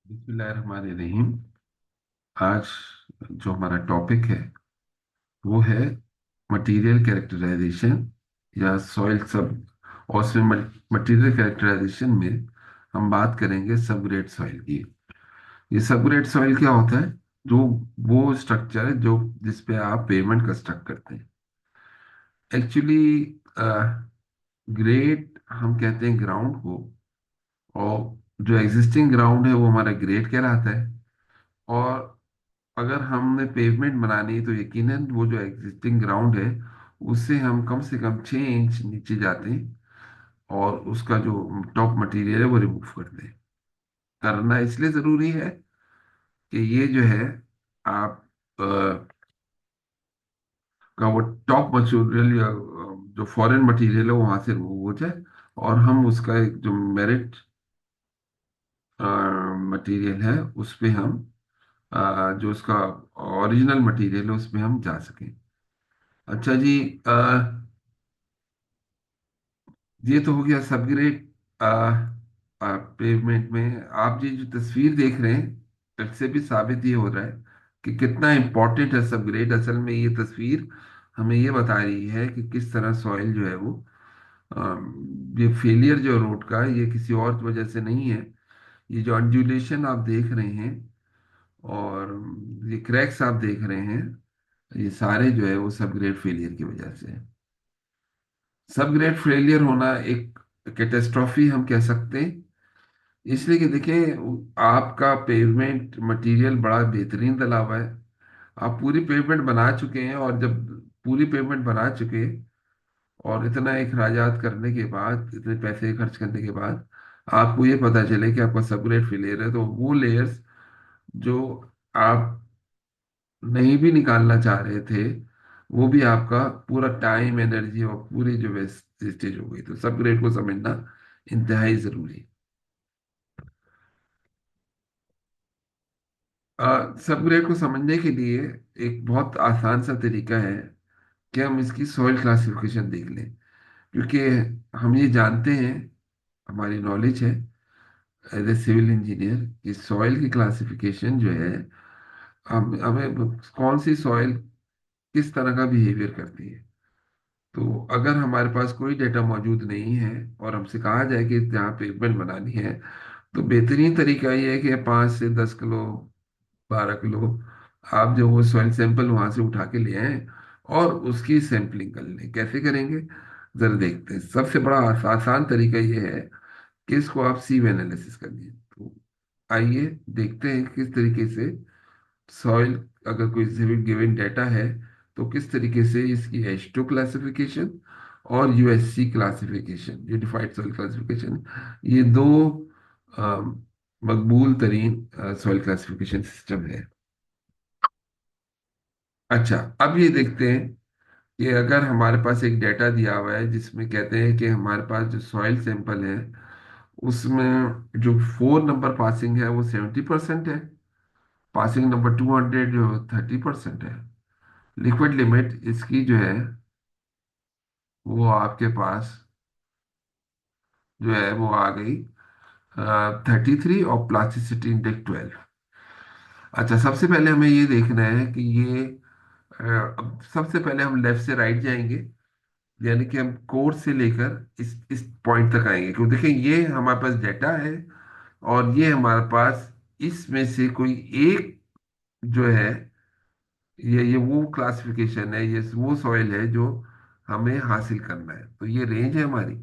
बिस्मिल्लाहिर्रहमानिर्रहीम। आज जो हमारा टॉपिक है वो है मटेरियल कैरेक्टराइजेशन या सॉइल सब। और उसमें मटेरियल कैरेक्टराइजेशन में हम बात करेंगे सबग्रेड सॉइल की। ये सबग्रेड सॉइल क्या होता है? जो वो स्ट्रक्चर है जो जिस पे आप पेमेंट कंस्ट्रक्ट करते हैं। एक्चुअली ग्रेड हम कहते हैं ग्राउंड को, और जो एग्जिस्टिंग ग्राउंड है वो हमारा ग्रेड कहलाता है। और अगर हमने पेवमेंट बनानी है तो यकीनन वो जो एग्जिस्टिंग ग्राउंड है उससे हम कम से कम 6 इंच नीचे जाते हैं और उसका जो टॉप मटेरियल है वो रिमूव करते हैं। करना इसलिए ज़रूरी है कि ये जो है आप का वो टॉप मटेरियल या जो फॉरेन मटेरियल है वो वहां से रिमूव हो जाए, और हम उसका एक जो मेरिट मटेरियल है उस पे हम जो उसका ओरिजिनल मटेरियल है उस पे हम जा सकें। अच्छा जी। ये तो हो गया सबग्रेड पेवमेंट में। आप ये जो तस्वीर देख रहे हैं इससे भी साबित ये हो रहा है कि कितना इम्पोर्टेंट है सबग्रेड। असल में ये तस्वीर हमें ये बता रही है कि किस तरह सॉइल जो है वो ये फेलियर जो रोड का है ये किसी और वजह से नहीं है। ये जो अंडुलेशन आप देख रहे हैं और ये क्रैक्स आप देख रहे हैं, ये सारे जो है वो सबग्रेड फेलियर की वजह से है। सब ग्रेड फेलियर होना एक कैटेस्ट्रॉफी हम कह सकते हैं, इसलिए कि देखिए आपका पेवमेंट मटेरियल बड़ा बेहतरीन डला हुआ है। आप पूरी पेवमेंट बना चुके हैं, और जब पूरी पेवमेंट बना चुके और इतना अखराजात करने के बाद, इतने पैसे खर्च करने के बाद आपको ये पता चले कि आपका सब ग्रेड फेलियर है, तो वो लेयर्स जो आप नहीं भी निकालना चाह रहे थे वो भी आपका पूरा टाइम एनर्जी और पूरी जो वेस्टेज हो गई। तो सब ग्रेड को समझना इंतहाई जरूरी है। सब ग्रेड को समझने के लिए एक बहुत आसान सा तरीका है कि हम इसकी सॉइल क्लासिफिकेशन देख लें। क्योंकि हम ये जानते हैं, हमारी नॉलेज है एज ए सिविल इंजीनियर, कि सॉइल की क्लासिफिकेशन जो है हम हमें कौन सी सॉइल किस तरह का बिहेवियर करती है। तो अगर हमारे पास कोई डेटा मौजूद नहीं है और हमसे कहा जाए कि यहाँ पेमेंट बनानी है, तो बेहतरीन तरीका ये है कि 5 से 10 किलो, 12 किलो आप जो वो सॉइल सैंपल वहां से उठा के ले आए और उसकी सैंपलिंग कर लें। कैसे करेंगे जरा देखते हैं। सबसे बड़ा आसान तरीका ये है कि इसको आप सीव एनालिसिस कर लीजिए। तो आइए देखते हैं किस तरीके से सॉइल, अगर कोई गिवन डाटा है तो किस तरीके से इसकी H2 क्लासिफिकेशन और USC classification, unified soil classification, ये दो मकबूल तरीन सॉइल क्लासिफिकेशन सिस्टम है। अच्छा, अब ये देखते हैं कि अगर हमारे पास एक डाटा दिया हुआ है जिसमें कहते हैं कि हमारे पास जो सॉइल सैंपल है उसमें जो 4 नंबर पासिंग है वो 70% है, पासिंग नंबर 200 जो 30% है। लिक्विड लिमिट इसकी जो है वो आपके पास जो है वो आ गई 33 और प्लास्टिसिटी इंडेक्स 12। अच्छा, सबसे पहले हमें ये देखना है कि ये अब सबसे पहले हम लेफ्ट से राइट जाएंगे, यानी कि हम कोर से लेकर इस पॉइंट तक आएंगे। क्योंकि देखिए ये हमारे पास डाटा है और ये हमारे पास इसमें से कोई एक जो है, ये वो क्लासिफिकेशन है, ये वो सॉइल है जो हमें हासिल करना है। तो ये रेंज है हमारी।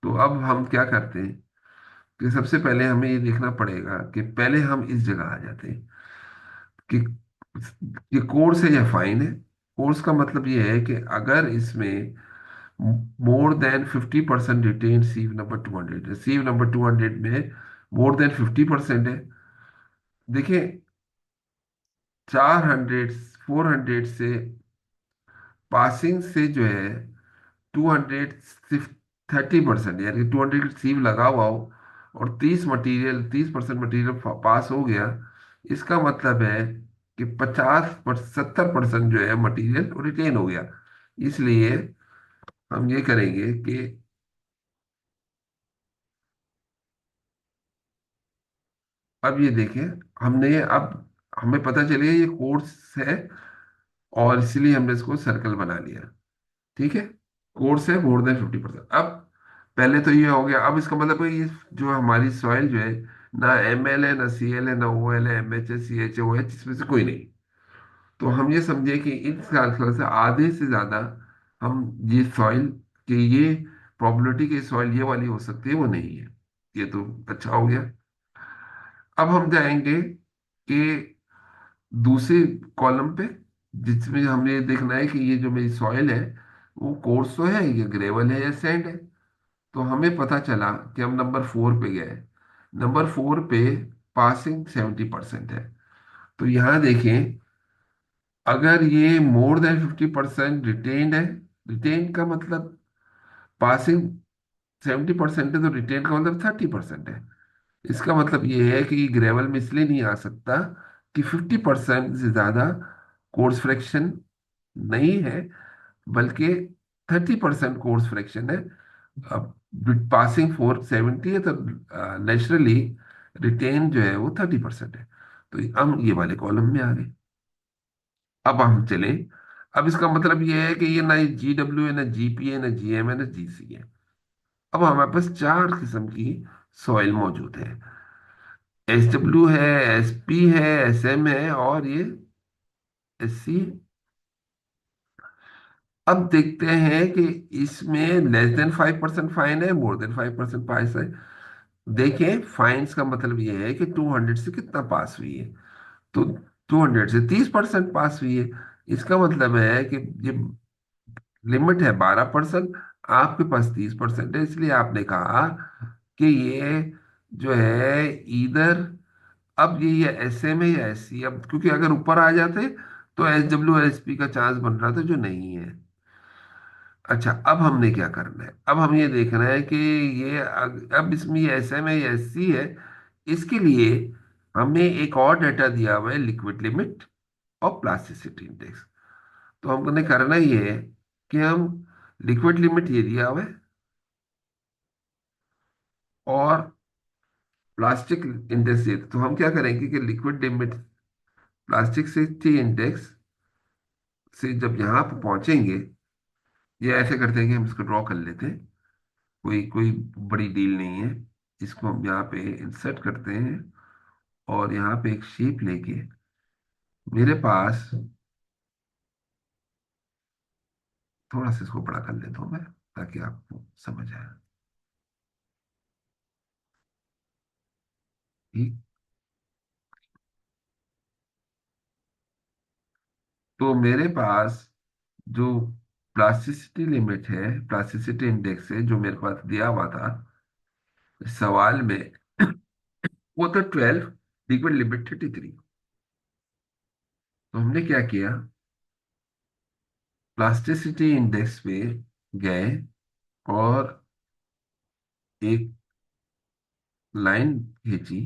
तो अब हम क्या करते हैं कि सबसे पहले हमें ये देखना पड़ेगा कि पहले हम इस जगह आ जाते हैं कि ये कोर्स है या फाइन है। कोर्स का मतलब ये है कि अगर इसमें मोर देन 50% रिटेन सीव नंबर 200 है, सीव नंबर 200 में मोर देन 50% है। देखिए 400 400 से पासिंग से जो है 200 सिर्फ 30%, यानी 200 सीव लगा हुआ हो और 30% मटेरियल पास हो गया, इसका मतलब है कि 70% जो है मटेरियल रिटेन हो गया। इसलिए हम ये करेंगे कि अब ये देखें, हमने अब हमें पता चलिए ये कोर्स है, और इसीलिए हमने इसको सर्कल बना लिया। ठीक है, कोर्स है मोर देन 50%। अब पहले तो ये हो गया, अब इसका मतलब है ये जो हमारी सॉइल जो है, ना ML है, ना CL है, ना OL है, MH है, CH है, OH, इसमें से कोई नहीं। तो हम ये समझे कि इस साल से आधे से ज्यादा हम ये सॉइल के ये प्रोबेबिलिटी की सॉइल ये वाली हो सकती है, वो नहीं है। ये तो अच्छा हो गया। अब हम जाएंगे कि दूसरे कॉलम पे, जिसमें हमें देखना है कि ये जो मेरी सॉइल है वो कोर्स तो है, ये ग्रेवल है या सैंड है। तो हमें पता चला कि हम नंबर 4 पे गए। नंबर 4 पे पासिंग 70% है। तो यहाँ देखें, अगर ये मोर देन 50% रिटेन्ड है, रिटेन का मतलब, पासिंग 70% है तो रिटेन का मतलब 30% है। इसका मतलब ये है कि ग्रेवल में इसलिए नहीं आ सकता कि 50% से ज्यादा कोर्स फ्रैक्शन नहीं है, बल्कि 30% कोर्स फ्रैक्शन है। अब पासिंग 470 है तो नेचुरली रिटेन जो है वो 30% है। तो हम ये वाले कॉलम में आ गए। अब हम चले, अब इसका मतलब ये है कि ये ना GW है, ना GP है, ना GM है, ना GC है। अब हमारे पास चार किस्म की सॉइल मौजूद है। SW है, SP है, SM है, और ये SC। अब देखते हैं कि इसमें लेस देन 5% फाइन है, मोर देन 5% पास है। देखें, फाइन्स का मतलब ये है कि 200 से कितना पास हुई है। तो 200 से 30% पास हुई है। इसका मतलब है कि ये लिमिट है 12%, आपके पास 30% है, इसलिए आपने कहा कि ये जो है इधर, अब ये SM है या SC। अब क्योंकि अगर ऊपर आ जाते तो SW और SP का चांस बन रहा था, जो नहीं है। अच्छा, अब हमने क्या करना है, अब हम ये देखना है कि ये अब इसमें ये SM है या SC है। इसके लिए हमें एक और डाटा दिया हुआ है, लिक्विड लिमिट और प्लास्टिसिटी इंडेक्स। तो हमने करना ये है कि हम लिक्विड लिमिट ये दिया हुआ है, और प्लास्टिक इंडेक्स ये, तो हम क्या करेंगे कि लिक्विड लिमिट प्लास्टिसिटी इंडेक्स से जब यहाँ पर पहुंचेंगे, ये ऐसे करते हैं कि हम इसको ड्रॉ कर लेते हैं। कोई कोई बड़ी डील नहीं है। इसको हम यहाँ पे इंसर्ट करते हैं, और यहाँ पे एक शेप लेके मेरे पास, थोड़ा सा इसको बड़ा कर लेता हूँ मैं, ताकि आपको समझ आए। ठीक। तो मेरे पास जो प्लास्टिसिटी लिमिट है, प्लास्टिसिटी इंडेक्स है, जो मेरे पास दिया हुआ था इस सवाल में, वो तो 12, लिक्विड लिमिट 33। तो हमने क्या किया, प्लास्टिसिटी इंडेक्स पे गए और एक लाइन खींची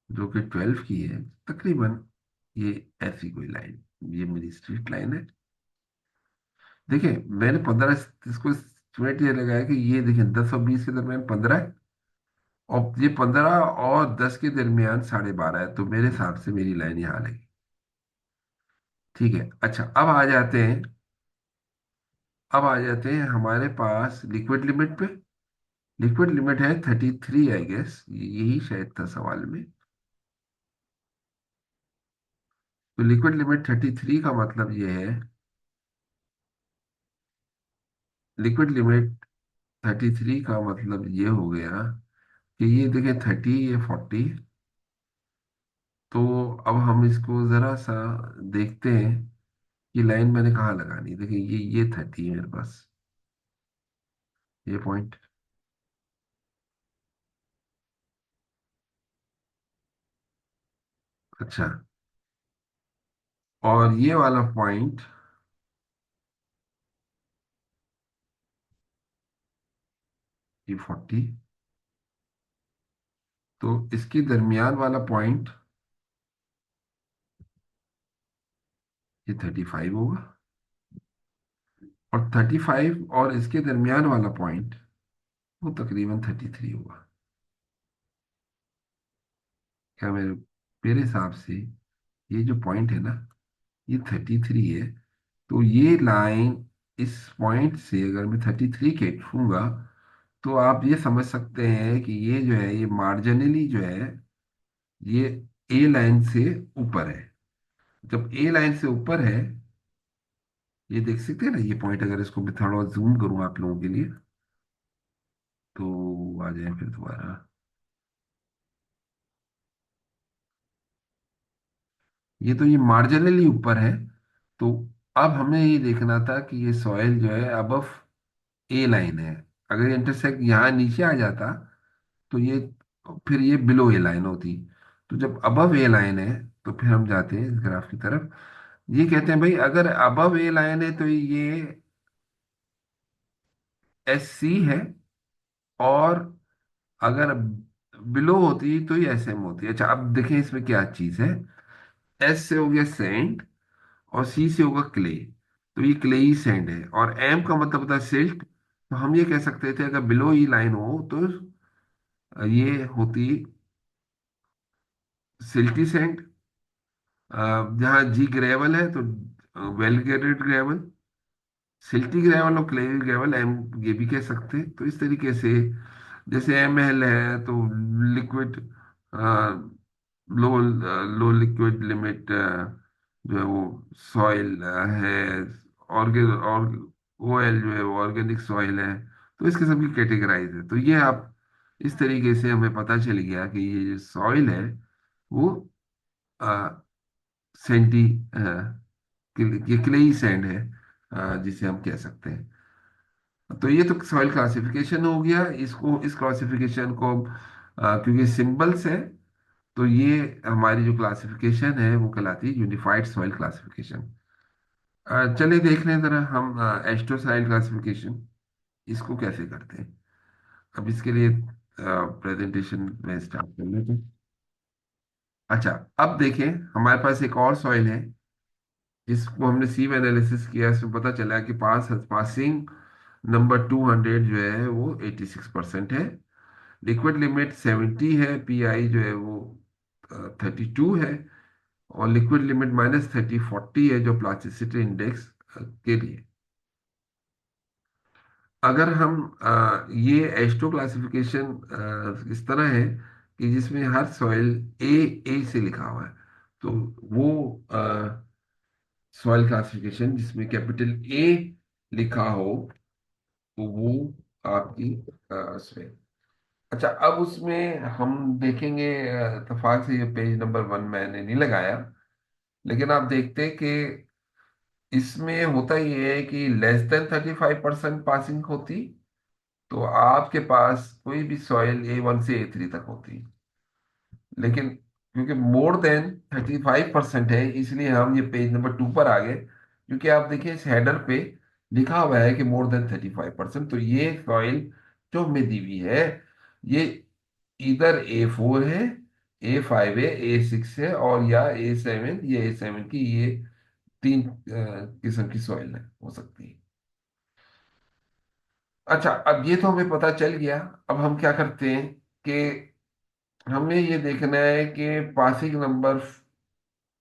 जो कि 12 की है तकरीबन। ये ऐसी कोई लाइन, ये मेरी स्ट्रीट लाइन है। देखिए, मैंने 15, इसको स्ट्रेट ये लगाया कि ये देखिए 10 और 20 के दरमियान 15 है, और ये 15 और 10 के दरमियान 12.5 है। तो मेरे हिसाब से मेरी लाइन यहाँ लगी। ठीक है, अच्छा, अब आ जाते हैं हमारे पास लिक्विड लिमिट पे। लिक्विड लिमिट है 33, आई गेस यही शायद था सवाल में। तो लिक्विड लिमिट 33 का मतलब ये है, लिक्विड लिमिट 33 का मतलब ये हो गया कि ये देखिए 30, ये 40। तो अब हम इसको जरा सा देखते हैं कि लाइन मैंने कहाँ लगानी है। देखिए, ये 30 है मेरे पास, ये पॉइंट। अच्छा, और ये वाला पॉइंट, ये 40। तो इसके दरमियान वाला पॉइंट ये 35 होगा, और 35 और इसके दरमियान वाला पॉइंट वो तकरीबन 33 होगा। क्या मेरे मेरे हिसाब से ये जो पॉइंट है ना, ये 33 है। तो ये लाइन, इस पॉइंट से अगर मैं 33 खींचूंगा, तो आप ये समझ सकते हैं कि ये जो है, ये मार्जिनली जो है, ये ए लाइन से ऊपर है। जब ए लाइन से ऊपर है, ये देख सकते हैं ना ये पॉइंट, अगर इसको मैं थोड़ा जूम करूं आप लोगों के लिए, तो आ जाए फिर दोबारा। ये तो ये मार्जिनली ऊपर है। तो अब हमें ये देखना था कि ये सॉइल जो है अबव ए लाइन है। अगर इंटरसेक्ट यहाँ नीचे आ जाता, तो ये, फिर ये बिलो ए लाइन होती। तो जब अबव ए लाइन है, तो फिर हम जाते हैं इस ग्राफ की तरफ। ये कहते हैं भाई, अगर अबव ए लाइन है तो ये एस सी है, और अगर बिलो होती तो ये एस एम होती। अच्छा, अब देखें इसमें क्या चीज है। एस से हो गया सैंड, और सी से होगा क्ले। तो ये क्ले ही सैंड है, और एम का मतलब होता है सिल्ट। तो हम ये कह सकते थे अगर बिलो ई लाइन हो, तो ये होती सिल्टी सैंड। जहाँ जी ग्रेवल है, तो well graded gravel. Silty gravel और क्ले ग्रेवल, एम ये भी कह सकते हैं। तो इस तरीके से, जैसे एम एल है तो लिक्विड, लो लो लिक्विड लिमिट जो है वो सॉइल है। ऑर्गेन और ओ एल जो है वो ऑर्गेनिक सॉइल है। तो इस किस्म की कैटेगराइज है। तो ये आप, इस तरीके से हमें पता चल गया कि ये जो सॉइल है वो सैंडी, ये क्लेई सैंड है, जिसे हम कह सकते हैं। तो ये तो सॉइल क्लासिफिकेशन हो गया। इसको, इस क्लासिफिकेशन को क्योंकि सिंबल्स है, तो ये हमारी जो क्लासिफिकेशन है वो कहलाती है यूनिफाइड सॉइल क्लासिफिकेशन। चलिए देख लें जरा हम एस्टो सॉइल क्लासिफिकेशन, इसको कैसे करते हैं। अब इसके लिए प्रेजेंटेशन में स्टार्ट कर लेते हैं। अच्छा, अब देखें, हमारे पास एक और सॉइल है जिसको हमने सीव एनालिसिस किया। इसमें पता चला कि पासिंग नंबर 200 जो है वो 86% है। लिक्विड लिमिट 70 है, पीआई जो है वो 32 है, और लिक्विड लिमिट -30 40 है जो प्लास्टिसिटी इंडेक्स के लिए। अगर हम ये एस्टो क्लासिफिकेशन इस तरह है कि जिसमें हर सॉइल ए ए से लिखा हुआ है, तो वो सॉइल क्लासिफिकेशन जिसमें कैपिटल ए लिखा हो, तो वो आपकी उसमें। अच्छा, अब उसमें हम देखेंगे, इत्तेफाक से ये पेज नंबर 1 मैंने नहीं लगाया, लेकिन आप देखते हैं कि इसमें होता ये है कि लेस देन 35% पासिंग होती, तो आपके पास कोई भी सॉइल A1 से A3 तक होती। लेकिन क्योंकि मोर देन 35% है, इसलिए हम ये पेज नंबर 2 पर आ गए। क्योंकि आप देखिए इस हेडर पे लिखा हुआ है कि मोर देन 35%, तो ये सॉइल जो हमें दी हुई है, ये इधर A4 है, A5 है, A6 है, और या A7, ये A7 की ये तीन किस्म की सॉइल है, हो सकती है। अच्छा, अब ये तो हमें पता चल गया। अब हम क्या करते हैं कि हमें ये देखना है कि पासिंग नंबर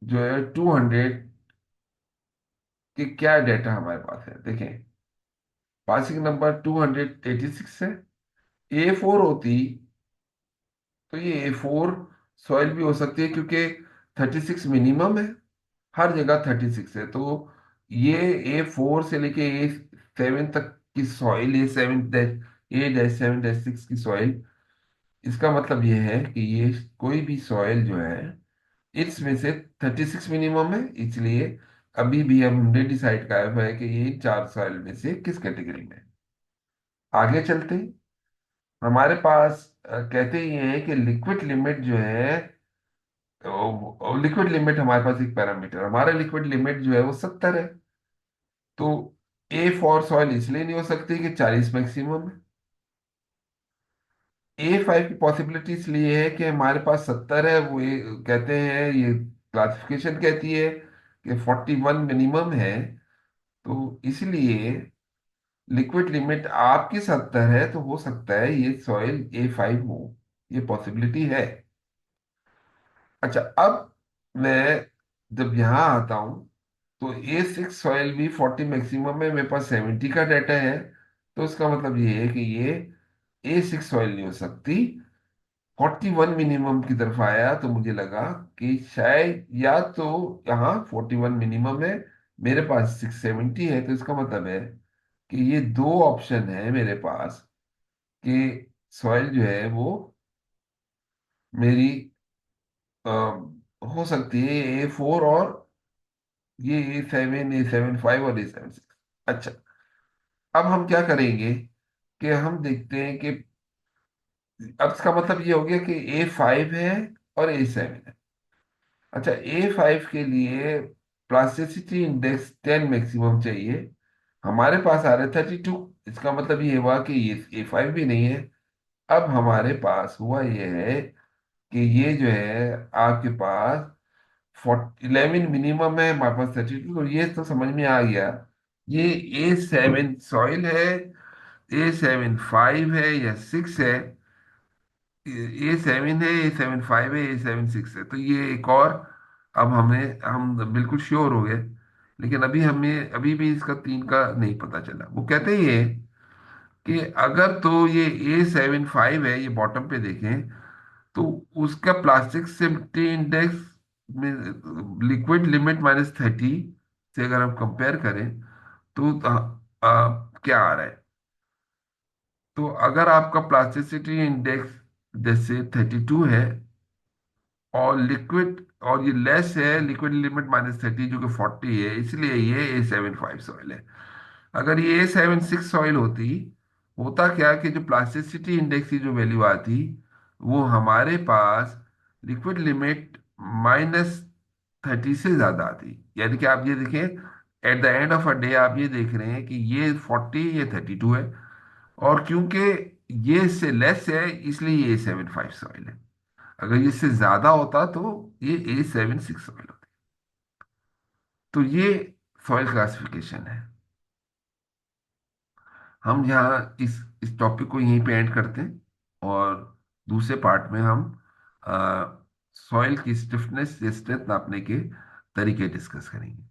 जो है 200 के क्या डेटा हमारे पास है। देखें, पासिंग नंबर 286 है। A4 होती, तो ये A4 सॉइल भी हो सकती है, क्योंकि 36 मिनिमम है, हर जगह 36 है। तो ये A4 से लेके A7 तक की सॉइल, A7-6 की सॉइल, इसका मतलब ये है कि ये कोई भी सॉइल जो है, इसमें से 36 मिनिमम है। इसलिए अभी भी हमने डिसाइड किया हुआ है कि ये चार सॉइल में से किस कैटेगरी में है। आगे चलते हैं। हमारे पास कहते ये हैं कि लिक्विड लिमिट जो है, तो लिक्विड लिमिट हमारे पास एक पैरामीटर, हमारा लिक्विड लिमिट जो है वो 70 है। तो A4 सॉइल इसलिए नहीं हो सकती कि 40 मैक्सिमम है। A5 की पॉसिबिलिटी इसलिए है कि हमारे पास 70 है, वो ये कहते हैं, ये क्लासिफिकेशन कहती है कि 41 मिनिमम है। तो इसलिए लिक्विड लिमिट आपकी 70 है, तो हो सकता है ये सॉइल A5 हो, ये पॉसिबिलिटी है। अच्छा, अब मैं जब यहाँ आता हूँ तो A6 सॉइल भी 40 मैक्सिमम है, मेरे पास 70 का डाटा है। तो इसका मतलब ये है कि ये A6 सॉइल नहीं हो सकती। 41 मिनिमम की तरफ आया तो मुझे लगा कि शायद या तो यहाँ 41 मिनिमम है, मेरे पास 670 है, तो इसका मतलब है कि ये दो ऑप्शन है मेरे पास कि सॉइल जो है वो मेरी हो सकती है A4 और ये A7 A75 और A76। अच्छा, अब हम क्या करेंगे कि हम देखते हैं कि अब इसका मतलब ये हो गया कि A5 है और A7 है। अच्छा, A5 के लिए प्लास्टिसिटी इंडेक्स 10 मैक्सिमम चाहिए, हमारे पास आ रहा है 32। इसका मतलब ये हुआ कि ये A5 भी नहीं है। अब हमारे पास हुआ ये है कि ये जो है आपके पास 11 मिनिमम है, हमारे पास 32, तो ये तो समझ में आ गया। ये A7 सॉइल है, A75 है या 6 है, A7 है, A75 है, A76 है, तो ये एक और। अब हम बिल्कुल श्योर हो गए, लेकिन अभी भी इसका तीन का नहीं पता चला। वो कहते ही है कि अगर तो ये A75 है, ये बॉटम पे देखें तो उसका प्लास्टिक सिमिट्री इंडेक्स में लिक्विड लिमिट -30 से अगर हम कंपेयर करें तो क्या आ रहा है। तो अगर आपका प्लास्टिसिटी इंडेक्स जैसे 32 है और लिक्विड, और ये लेस है लिक्विड लिमिट -30 जो कि 40 है, इसलिए ये A75 सॉइल है। अगर ये A76 सॉइल होती, होता क्या कि जो प्लास्टिसिटी इंडेक्स की जो वैल्यू आती वो हमारे पास लिक्विड लिमिट -30 से ज्यादा आती। यानी कि आप ये देखें, at the end of a day आप ये देख रहे हैं कि ये 40, ये 32 है, और क्योंकि ये इससे लेस है इसलिए ये A75 सॉइल है। अगर ये इससे ज्यादा होता तो ये A76 सॉइल होती। तो ये सॉइल क्लासिफिकेशन है। हम यहाँ इस टॉपिक को यहीं पे एंड करते हैं, और दूसरे पार्ट में हम सॉइल की स्टिफनेस या स्ट्रेंथ नापने के तरीके डिस्कस करेंगे।